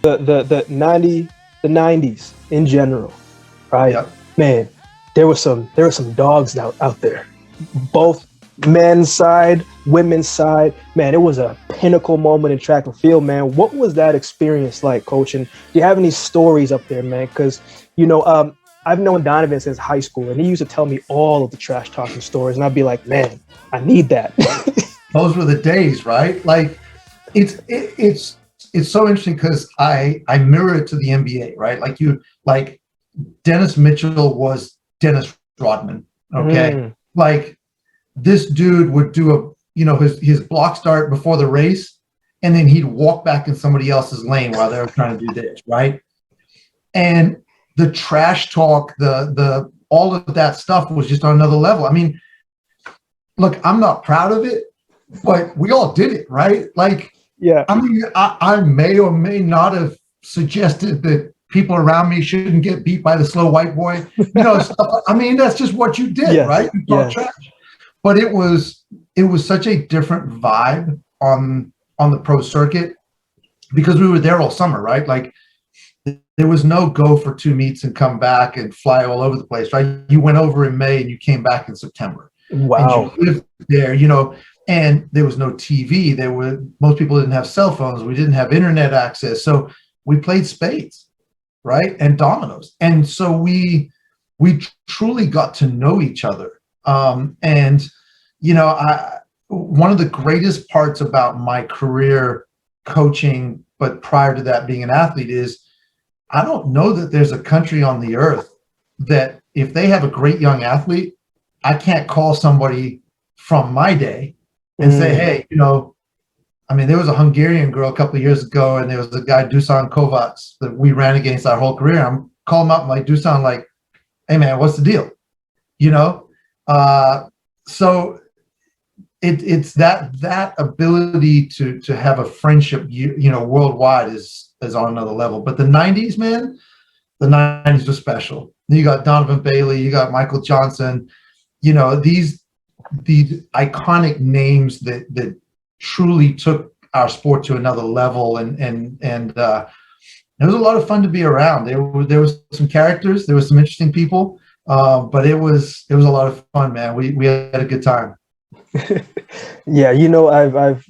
the 90s in general, right? Yep. Man, there were some dogs out there, both men's side, women's side. Man, it was a pinnacle moment in track and field, man. What was that experience like, Coach? And do you have any stories up there, man? Because, I've known Donovan since high school, and he used to tell me all of the trash talking stories, and I'd be like, man, I need that. Those were the days, right? Like, it's so interesting because I mirror it to the NBA, right? Like Dennis Mitchell was Dennis Rodman, okay? Like, this dude would do his block start before the race, and then he'd walk back in somebody else's lane while they were trying to do this, right? And the trash talk, the all of that stuff was just on another level. I mean, look, I'm not proud of it, but we all did it, right? Like, yeah. I mean, I may or may not have suggested that people around me shouldn't get beat by the slow white boy. Stuff. I mean, that's just what you did, yes. right? You talk trash. But it was such a different vibe on the pro circuit because we were there all summer, right? Like, there was no go for 2 meets and come back and fly all over the place, right? You went over in May and you came back in September. Wow. And you lived there, and there was no TV. Most people didn't have cell phones. We didn't have internet access. So we played spades, right? And dominoes. And so we truly got to know each other. One of the greatest parts about my career coaching, but prior to that being an athlete, is I don't know that there's a country on the earth that if they have a great young athlete, I can't call somebody from my day and say, hey, there was a Hungarian girl a couple of years ago, and there was a guy, Dusan Kovacs, that we ran against our whole career. I'm calling him up, like, Dusan, like, hey, man, what's the deal? So it's that ability to have a friendship, worldwide is on another level. But the 90s, man, the 90s were special. You got Donovan Bailey, you got Michael Johnson, these iconic names that truly took our sport to another level. And it was a lot of fun to be around. There was some characters, there was some interesting people, but it was a lot of fun, man. We had a good time. Yeah, I've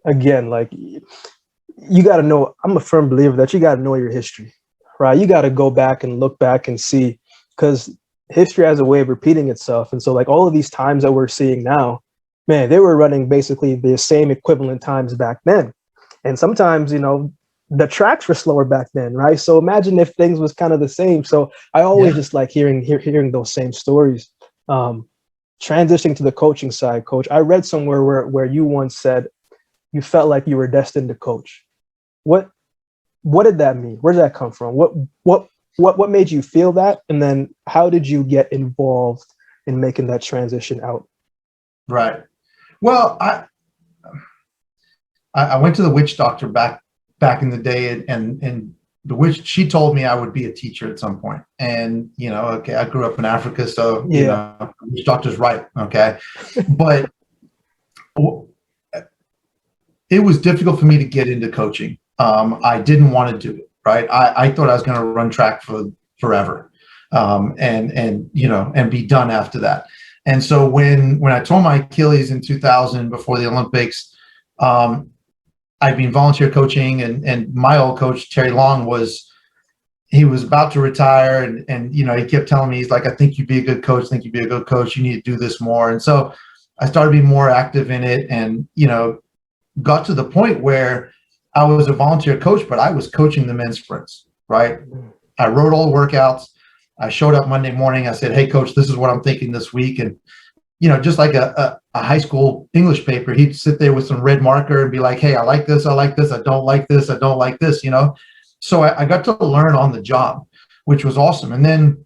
again, like, you got to know, I'm a firm believer that you got to know your history, right? You got to go back and look back and see, because history has a way of repeating itself. And so, like, all of these times that we're seeing now, man, they were running basically the same equivalent times back then. And sometimes, the tracks were slower back then, right? So imagine if things was kind of the same. So I always just like hearing those same stories. Transitioning to the coaching side, Coach, I read somewhere where you once said you felt like you were destined to coach. What did that mean? Where did that come from? What made you feel that? And then how did you get involved in making that transition out? Right. Well, I went to the witch doctor back in the day, and the witch, she told me I would be a teacher at some point. And, okay, I grew up in Africa, so, the witch doctor's right. Okay. But it was difficult for me to get into coaching. I didn't want to do it. Right. I thought I was going to run track for forever, and be done after that. And so when I tore my Achilles in 2000 before the Olympics, I'd been volunteer coaching, and my old coach, Terry Long, was about to retire, and he kept telling me, he's like, I think you'd be a good coach. You need to do this more. And so I started being more active in it, and, got to the point where I was a volunteer coach, but I was coaching the men's sprints, right? I wrote all the workouts. I showed up Monday morning. I said, hey, coach, this is what I'm thinking this week. And, just like a high school English paper, he'd sit there with some red marker and be like, hey, I like this. I like this. I don't like this. I don't like this, So I got to learn on the job, which was awesome. And then,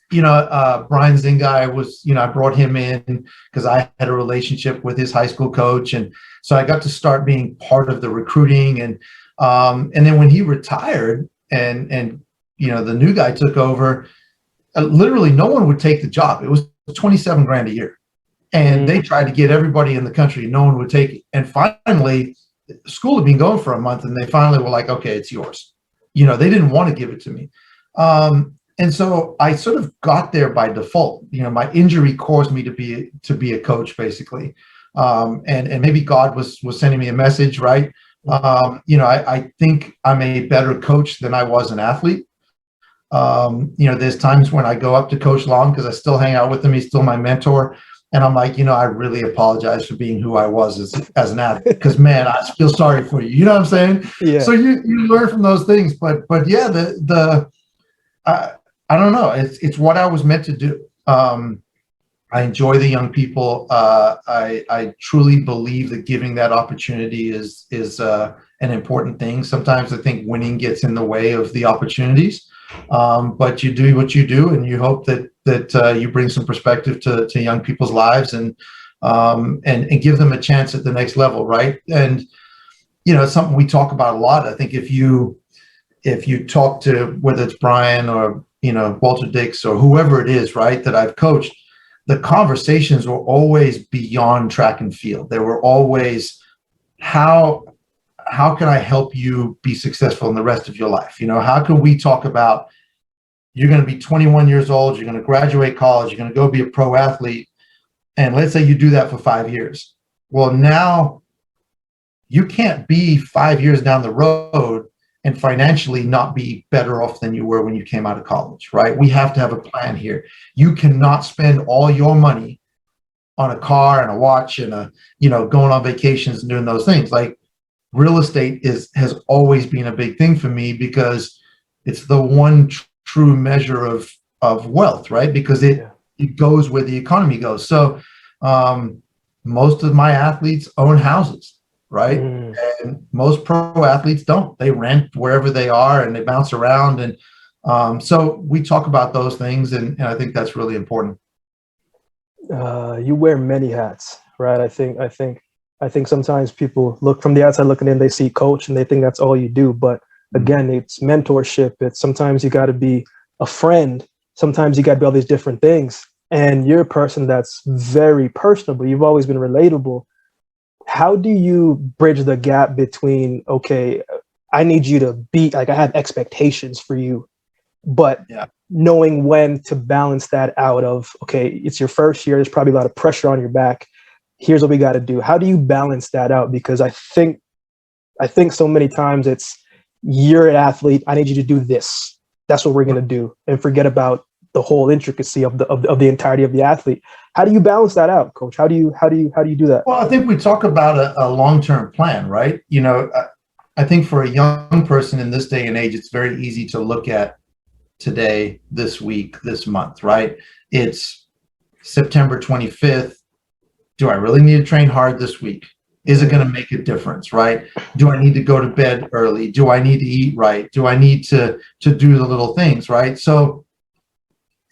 Brian Zingai was, I brought him in because I had a relationship with his high school coach. And so I got to start being part of the recruiting. And then when he retired and the new guy took over, literally no one would take the job. It was $27,000 a year. And they tried to get everybody in the country. No one would take it. And finally, school had been going for a month, and they finally were like, okay, it's yours. You know, they didn't want to give it to me. And so I sort of got there by default. You know, my injury caused me to be a coach, basically. And maybe God was sending me a message, right? You know, I think I'm a better coach than I was an athlete. You know, there's times when I go up to Coach Long, because I still hang out with him. He's still my mentor. And I'm like, you know, I really apologize for being who I was as an athlete, because, man, I feel sorry for you. You know what I'm saying? Yeah. So you learn from those things. But yeah, I don't know. It's what I was meant to do. I enjoy the young people. I truly believe that giving that opportunity is an important thing. Sometimes I think winning gets in the way of the opportunities, but you do what you do, and you hope that you bring some perspective to young people's lives, and give them a chance at the next level, right? And you know, it's something we talk about a lot. I think if you talk to, whether it's Brian or, you know, Walter Dix or whoever it is, right, that I've coached, the conversations were always beyond track and field. They were always, how can I help you be successful in the rest of your life? You know, how can we talk about, you're going to be 21 years old, you're going to graduate college, you're going to go be a pro athlete, and let's say you do that for 5 years. Well, now you can't be 5 years down the road and financially not be better off than you were when you came out of college, right? We have to have a plan here. You cannot spend all your money on a car and a watch and going on vacations and doing those things. Like, real estate has always been a big thing for me, because it's the one true measure of wealth, right? Because it goes where the economy goes. So most of my athletes own houses, right? And most pro athletes don't. They rent wherever they are and they bounce around. And so we talk about those things, and I think that's really important. You wear many hats, right? I think sometimes people look from the outside looking in, they see coach and they think that's all you do. But again, it's mentorship. It's sometimes you got to be a friend. Sometimes you got to be all these different things. And you're a person that's very personable. You've always been relatable. How do you bridge the gap between, okay, I need you to be like, I have expectations for you, but knowing when to balance that out of, okay, it's your first year, there's probably a lot of pressure on your back. Here's what we got to do. How do you balance that out? Because I think so many times it's, you're an athlete, I need you to do this. That's what we're going to do, and forget about the whole intricacy of the entirety of the athlete. How do you balance that out, Coach? How do you do that? Well, I think we talk about a long-term plan, right? You know, I think for a young person in this day and age, it's very easy to look at today, this week, this month, right? It's September 25th. Do I really need to train hard this week? Is it going to make a difference, right? Do I need to go to bed early? Do I need to eat right? Do I need to do the little things, right? So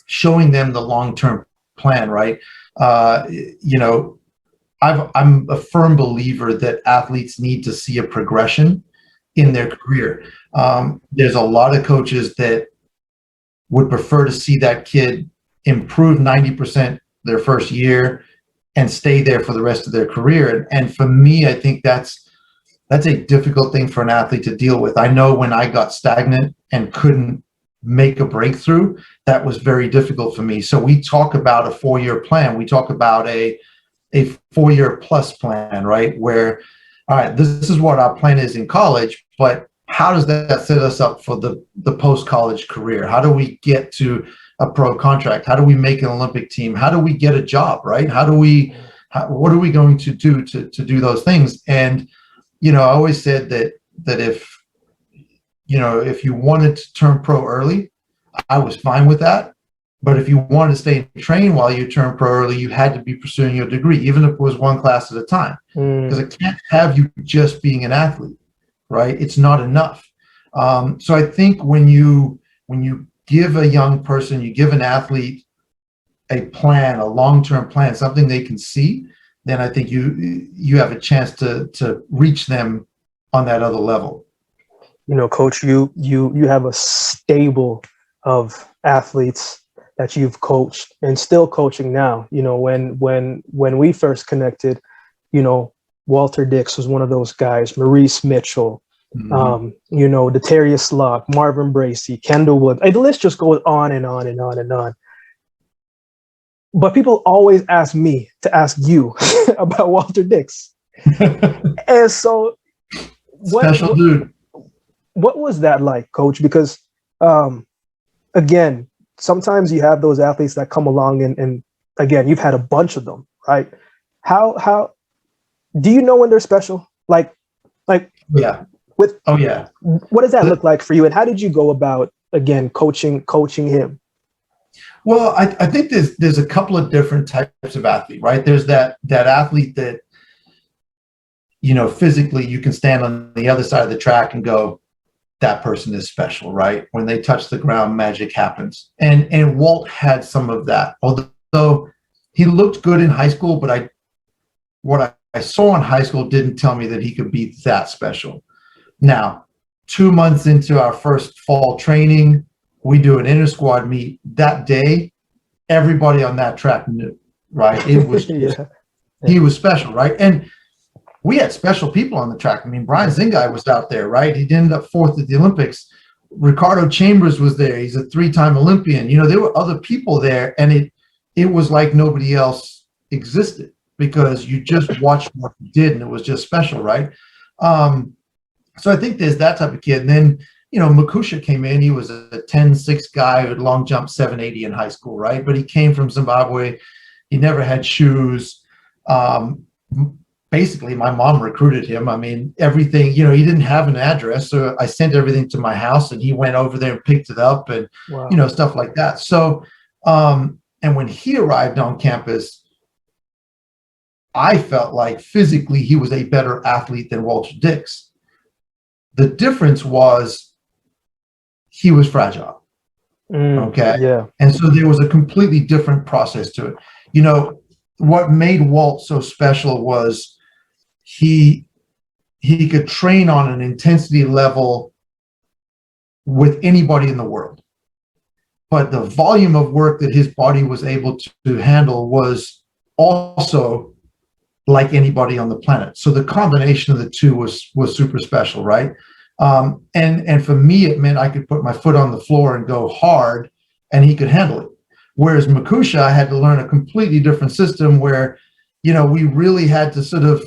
showing them the long-term plan, right? You know, I'm a firm believer that athletes need to see a progression in their career. There's a lot of coaches that would prefer to see that kid improve 90% their first year and stay there for the rest of their career. And for me, I think that's a difficult thing for an athlete to deal with. I know when I got stagnant and couldn't make a breakthrough, that was very difficult for me. So we talk about a 4-year plan. We talk about a 4-year plus plan, right? Where, all right, this is what our plan is in college, but how does that set us up for the post-college career? How do we get to a pro contract? How do we make an Olympic team? How do we get a job, right? What are we going to do to do those things? And, you know, I always said that if you wanted to turn pro early, I was fine with that. But if you wanted to stay and train while you turn pro early, you had to be pursuing your degree, even if it was one class at a time. Because I can't have you just being an athlete, right? It's not enough. So I think when you give a young person, you give an athlete a plan, a long-term plan, something they can see, then I think you have a chance to reach them on that other level. You know, Coach, you have a stable of athletes that you've coached and still coaching now. You know, when we first connected, you know, Walter Dix was one of those guys, Maurice Mitchell, Mhm. Darius Luck, Marvin Bracey, Kendall Wood. The list just goes on and on and on and on. But people always ask me to ask you about Walter Dix. And so Special dude. what was that like, Coach? Because again, sometimes you have those athletes that come along and again, you've had a bunch of them, right? How do you know when they're special? Like Yeah. Oh yeah. What does that look like for you? And how did you go about, again, coaching him? Well, I think there's a couple of different types of athlete, right? There's that athlete that, physically you can stand on the other side of the track and go, that person is special, right? When they touch the ground, magic happens. And Walt had some of that. Although he looked good in high school, but what I saw in high school didn't tell me that he could be that special. Now, 2 months into our first fall training, we do an inter squad meet. That day, everybody on that track knew, right? It was He was special, right? And we had special people on the track. I mean, Brian Zingai was out there, right? He ended up 4th at the Olympics. Ricardo Chambers was there. He's a 3-time Olympian. There were other people there, and it was like nobody else existed because you just watched what he did, and it was just special, right? So I think there's that type of kid. And then, Makusha came in. He was a 10-6 guy who had long jumped 780 in high school, right? But he came from Zimbabwe. He never had shoes. Basically, my mom recruited him. I mean, everything, he didn't have an address. So I sent everything to my house and he went over there and picked it up and, wow. Stuff like that. So, and when he arrived on campus, I felt like physically he was a better athlete than Walter Dix. The difference was he was fragile. Okay. Yeah. And so there was a completely different process to it. What made Walt so special was he could train on an intensity level with anybody in the world. But the volume of work that his body was able to handle was also like anybody on the planet. So the combination of the two was super special, right? And for me, it meant I could put my foot on the floor and go hard, and he could handle it. Whereas Makusha, I had to learn a completely different system where, we really had to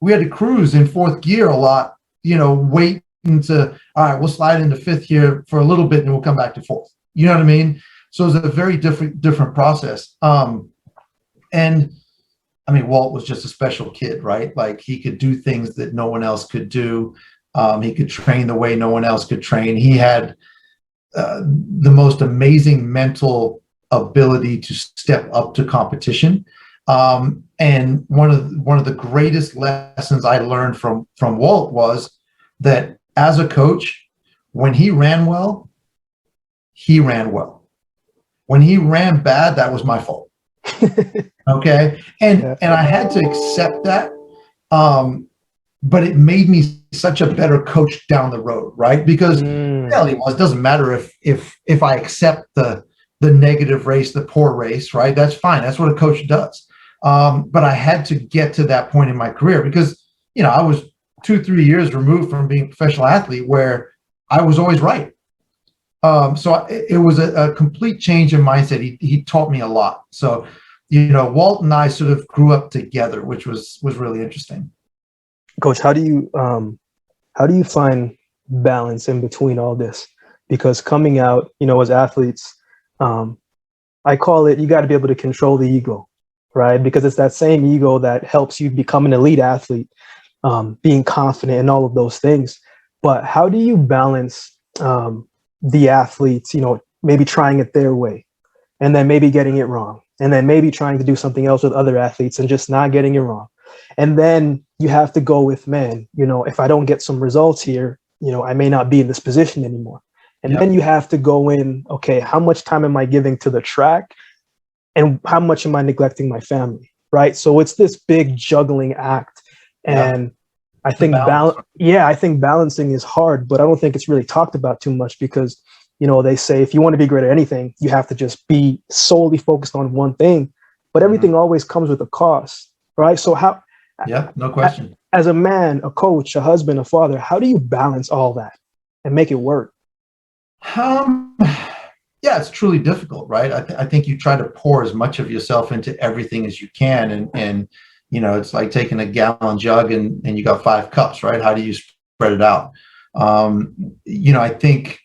we had to cruise in 4th gear a lot, wait to, all right, we'll slide into 5th gear for a little bit and we'll come back to 4th. You know what I mean? So it was a very different process. And I mean, Walt was just a special kid, right? Like he could do things that no one else could do. He could train the way no one else could train. He had the most amazing mental ability to step up to competition. And one of the greatest lessons I learned from Walt was that as a coach, when he ran well, he ran well. When he ran bad, that was my fault. Okay. And I had to accept that. But it made me such a better coach down the road, right? Because the reality was, it doesn't matter if I accept the negative race, the poor race, right? That's fine. That's what a coach does. But I had to get to that point in my career because, I was 2-3 years removed from being a professional athlete where I was always right. So it was a complete change in mindset. He taught me a lot. So, Walt and I sort of grew up together, which was really interesting. Coach, how do you find balance in between all this? Because coming out, as athletes, I call it, you got to be able to control the ego, right? Because it's that same ego that helps you become an elite athlete, being confident and all of those things. But how do you balance the athletes, maybe trying it their way and then maybe getting it wrong, and then maybe trying to do something else with other athletes and just not getting it wrong? And then you have to go with, man, if I don't get some results here, I may not be in this position anymore. And then you have to go in, okay, how much time am I giving to the track and how much am I neglecting my family, right? So it's this big juggling act. And I think I think balancing is hard, but I don't think it's really talked about too much because, they say if you want to be great at anything, you have to just be solely focused on one thing, but everything always comes with a cost, right? So Yeah, no question. As a man, a coach, a husband, a father, how do you balance all that and make it work? Yeah, it's truly difficult, right? I think you try to pour as much of yourself into everything as you can. And it's like taking a gallon jug and you got 5 cups, right? How do you spread it out? I think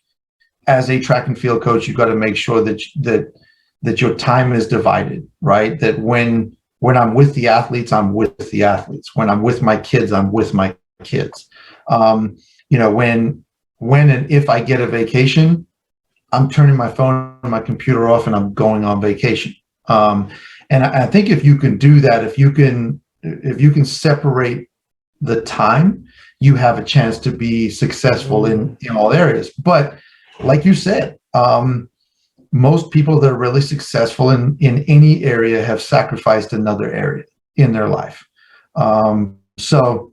as a track and field coach, you've got to make sure that your time is divided, right? That when I'm with the athletes, I'm with the athletes. When I'm with my kids, I'm with my kids. When and if I get a vacation, I'm turning my phone and my computer off and I'm going on vacation. And I think if you can do that, if you can separate the time, you have a chance to be successful in all areas. But like you said, most people that are really successful in any area have sacrificed another area in their life. So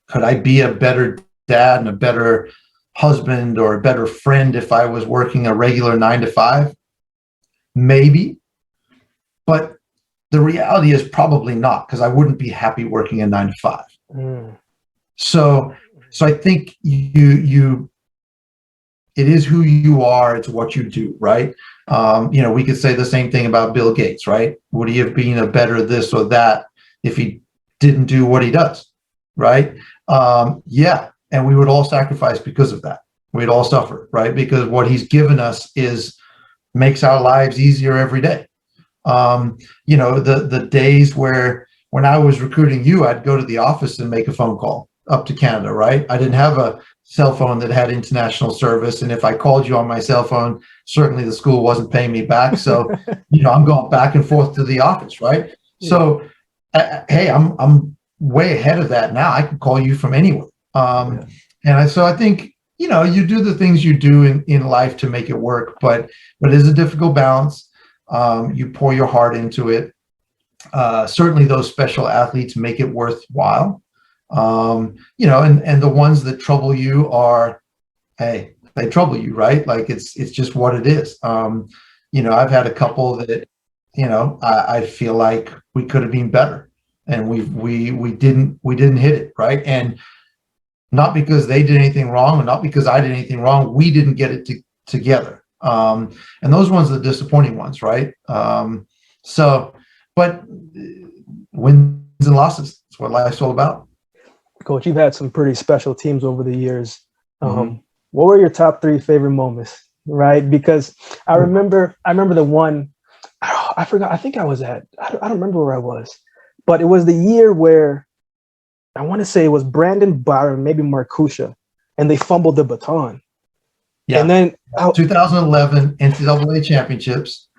could I be a better dad and a better husband or a better friend if I was working a regular 9 to 5? Maybe. But the reality is probably not, because I wouldn't be happy working a 9 to 5. So I think it is who you are. It's what you do, right? We could say the same thing about Bill Gates, right? Would he have been a better this or that if he didn't do what he does, right? Yeah. And we would all sacrifice because of that. We'd all suffer, right? Because what he's given us makes our lives easier every day. The days when I was recruiting you, I'd go to the office and make a phone call up to Canada, right? I didn't have a cell phone that had international service. And if I called you on my cell phone, certainly the school wasn't paying me back. So, I'm going back and forth to the office, right? Yeah. So, hey, I'm way ahead of that now. I can call you from anywhere. So I think, you do the things you do in life to make it work, but it is a difficult balance. You pour your heart into it. Certainly those special athletes make it worthwhile. And the ones that trouble you they trouble you, right? Like it's just what it is. I've had a couple that, I feel like we could have been better and we didn't hit it, right? And not because they did anything wrong or not because I did anything wrong. We didn't get it together. And those ones are the disappointing ones, right? But wins and losses, that's what life's all about. Coach, you've had some pretty special teams over the years. What were your top 3 favorite moments, right? Because I remember the one, I forgot, I think I was I don't remember where I was, but it was the year where I want to say it was Brandon, Byron, maybe Markusha, and they fumbled the baton. Yeah. And then 2011 NCAA Championships.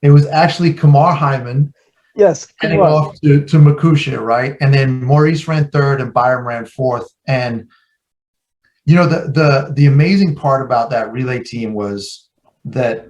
It was actually Kamar Hyman. Yes. Heading off to Markusha, right? And then Maurice ran 3rd and Byron ran 4th. And the amazing part about that relay team was that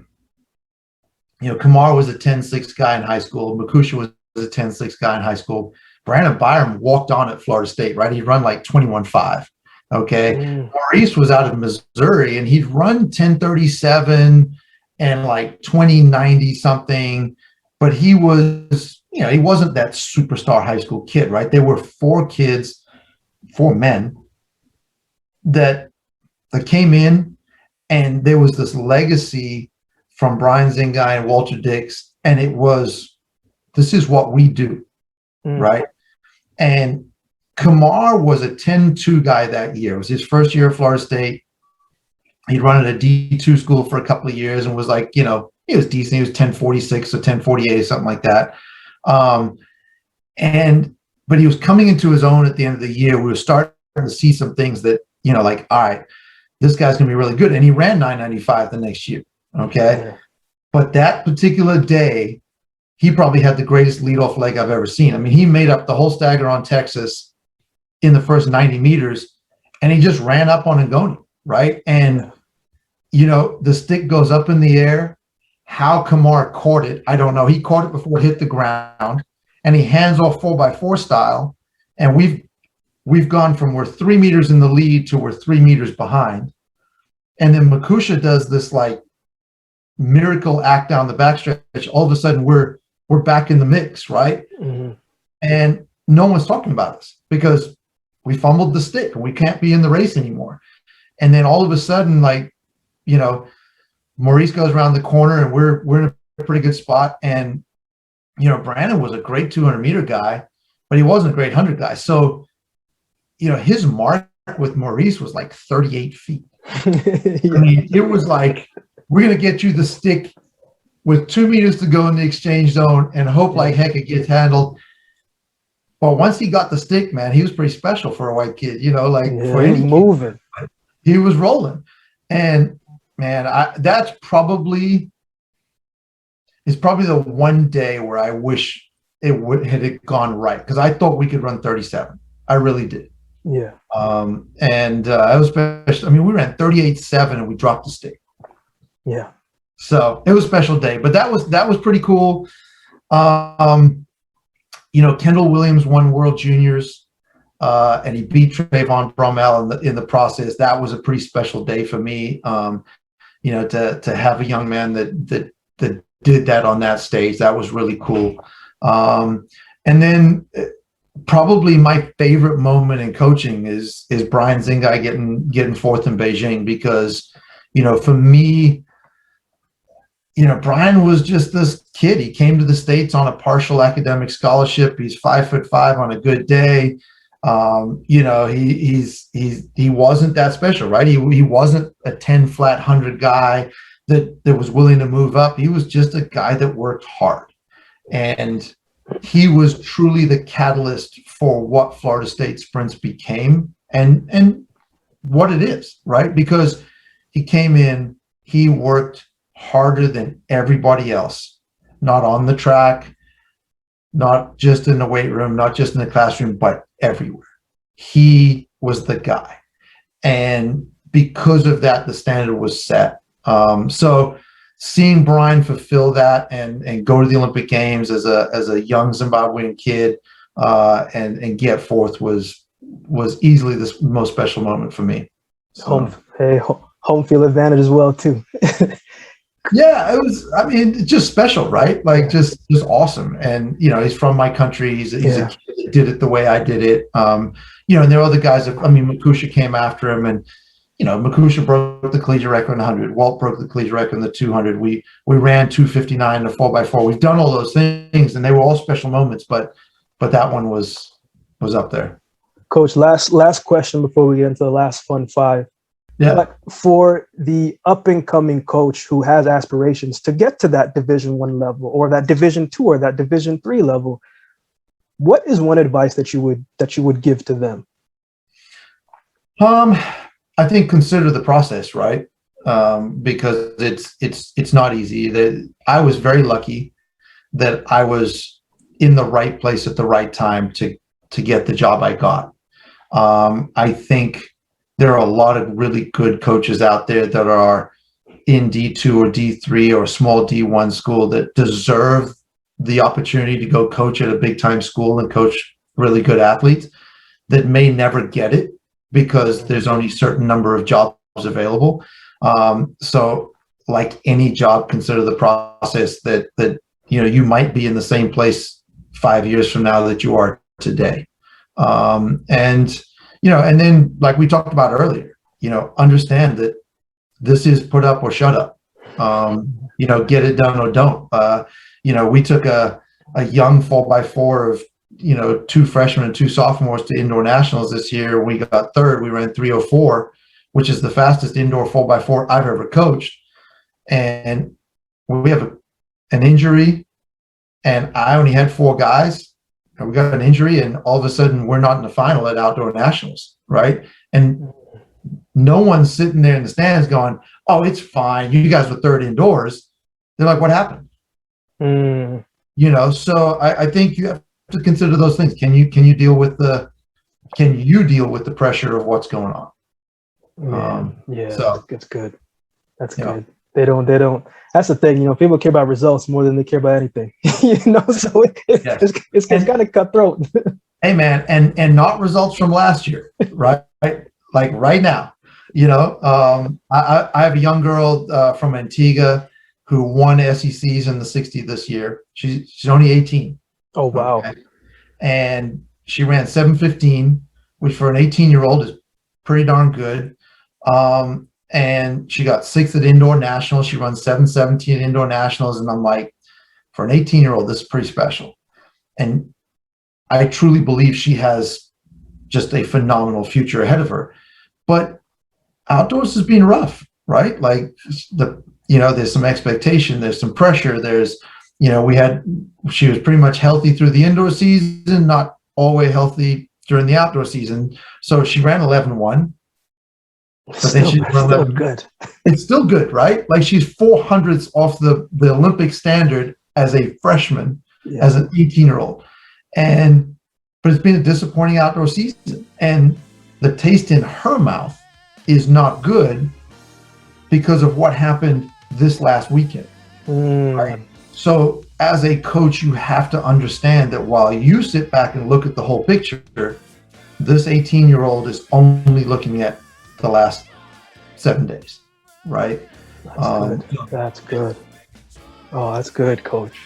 Kamar was a 10-6 guy in high school. Markusha was a 10-6 guy in high school. Brandon Byron walked on at Florida State, right? He'd run like 21.5. Okay. Maurice was out of Missouri and he'd run 10:37 and like 20:90 something, but he was, he wasn't that superstar high school kid, right? There were 4 men that came in, and there was this legacy from Brian Zingai and Walter Dix, and it was, this is what we do, right? And Kamar was a 10-2 guy that year. It was his first year at Florida State. He'd run at a D2 school for a couple of years and was like, he was decent. He was 10.46 or 10.48 or something like that. But he was coming into his own at the end of the year. We were starting to see some things that, like, all right, this guy's going to be really good. And he ran 9.95 the next year. Okay. Yeah. But that particular day, he probably had the greatest leadoff leg I've ever seen. I mean, he made up the whole stagger on Texas in the first 90 meters, and he just ran up on Ngoni, right? And, the stick goes up in the air. How Kamar caught it, I don't know. He caught it before it hit the ground, and he hands off 4x4 style. And we've gone from we're 3 meters in the lead to we're 3 meters behind. And then Markusha does this like miracle act down the backstretch. All of a sudden we're back in the mix, right? And no one's talking about us because we fumbled the stick and we can't be in the race anymore. And then all of a sudden, like, you know, Maurice goes around the corner and we're in a pretty good spot. And, you know, Brandon was a great 200-meter guy, but he wasn't a great 100 guy. So, you know, his mark with Maurice was like 38 feet. Yeah. I mean, it was like, we're going to get you the stick with 2 meters to go in the exchange zone and hope like heck it gets handled. But once he got the stick, man, he was pretty special for a white kid, you know, like for he any was kid, moving. he was rolling. And man, that's probably the one day where I wish it gone right, because I thought we could run 37. I really did. Yeah. And it was special. I mean, we ran 38.7 and we dropped the stick. Yeah. So it was a special day, but that was pretty cool. You know, Kendall Williams won World Juniors, and he beat Trayvon Bromell in the process. That was a pretty special day for me. You know, to have a young man that did that on that stage, that was really cool. And then probably my favorite moment in coaching is Brian Zingai getting fourth in Beijing, because, you know, for me, you know, Brian was just this kid. He came to the States on a partial academic scholarship. He's 5'5" on a good day. You know, he wasn't that special, right? He wasn't a 10 flat 100 guy that was willing to move up. He was just a guy that worked hard. And he was truly the catalyst for what Florida State sprints became and what it is, right? Because he came in, he worked harder than everybody else, not on the track, not just in the weight room, not just in the classroom, but everywhere. He was the guy. And because of that, the standard was set. So seeing Brian fulfill that and go to the Olympic Games as a young Zimbabwean kid and get fourth was easily the most special moment for me. So. Home field advantage as well too. Yeah, it was. I mean, it's just special, right? Like just awesome. And you know, he's from my country. He's a kid that did it the way I did it. You know, and there are other guys that, I mean, Makusha came after him, and you know, Makusha broke the collegiate record in the 100. Walt broke the collegiate record in the 200. We ran 2:59 in the 4x4. We've done all those things, and they were all special moments. But that one was up there. Coach, last question before we get into the last fun five. Yeah. But for the up and coming coach who has aspirations to get to that Division I level or that Division II or that Division III level, what is one advice that you would give to them? I think consider the process, right? Because it's not easy. I was very lucky that I was in the right place at the right time to get the job I got. I think there are a lot of really good coaches out there that are in D2 or D3 or small D1 school that deserve the opportunity to go coach at a big time school and coach really good athletes that may never get it because there's only a certain number of jobs available. So like any job, consider the process that, you know, you might be in the same place 5 years from now that you are today. You know, and then like we talked about earlier, you know, understand that this is put up or shut up. You know, get it done or don't. You know, we took a young 4x4 of, you know, 2 freshmen and 2 sophomores to indoor nationals this year. We got third. We ran 3:04, which is the fastest indoor 4x4 I've ever coached. And we have an injury, and I only had 4 guys. And we got an injury, and all of a sudden we're not in the final at outdoor nationals, right? And no one's sitting there in the stands going, "Oh, it's fine. You guys were third indoors." They're like, "What happened?" You know, so I think you have to consider those things. Can you deal with the pressure of what's going on? So that's good. That's good. They don't. That's the thing, you know, people care about results more than they care about anything, you know, so it's kind of cutthroat. Hey man, and not results from last year, right? Like right now, you know, I have a young girl from Antigua who won SECs in the 60 this year. She's only 18. Oh, wow. Okay? And She ran 7:15, which for an 18-year-old is pretty darn good. And she got 6th at indoor nationals. She runs 7:17 at indoor nationals. And I'm like, for an 18-year-old, this is pretty special. And I truly believe she has just a phenomenal future ahead of her. But outdoors has been rough, right? Like there's some expectation, there's some pressure, she was pretty much healthy through the indoor season, not always healthy during the outdoor season. So she ran 11:1. But then she's still good. It's still good, right? Like she's 400ths off the Olympic standard as a freshman, as an 18-year-old. But it's been a disappointing outdoor season. And the taste in her mouth is not good because of what happened this last weekend. Right? So as a coach, you have to understand that while you sit back and look at the whole picture, this 18-year-old is only looking at the last 7 days, right? That's good. That's good. Oh, that's good, Coach.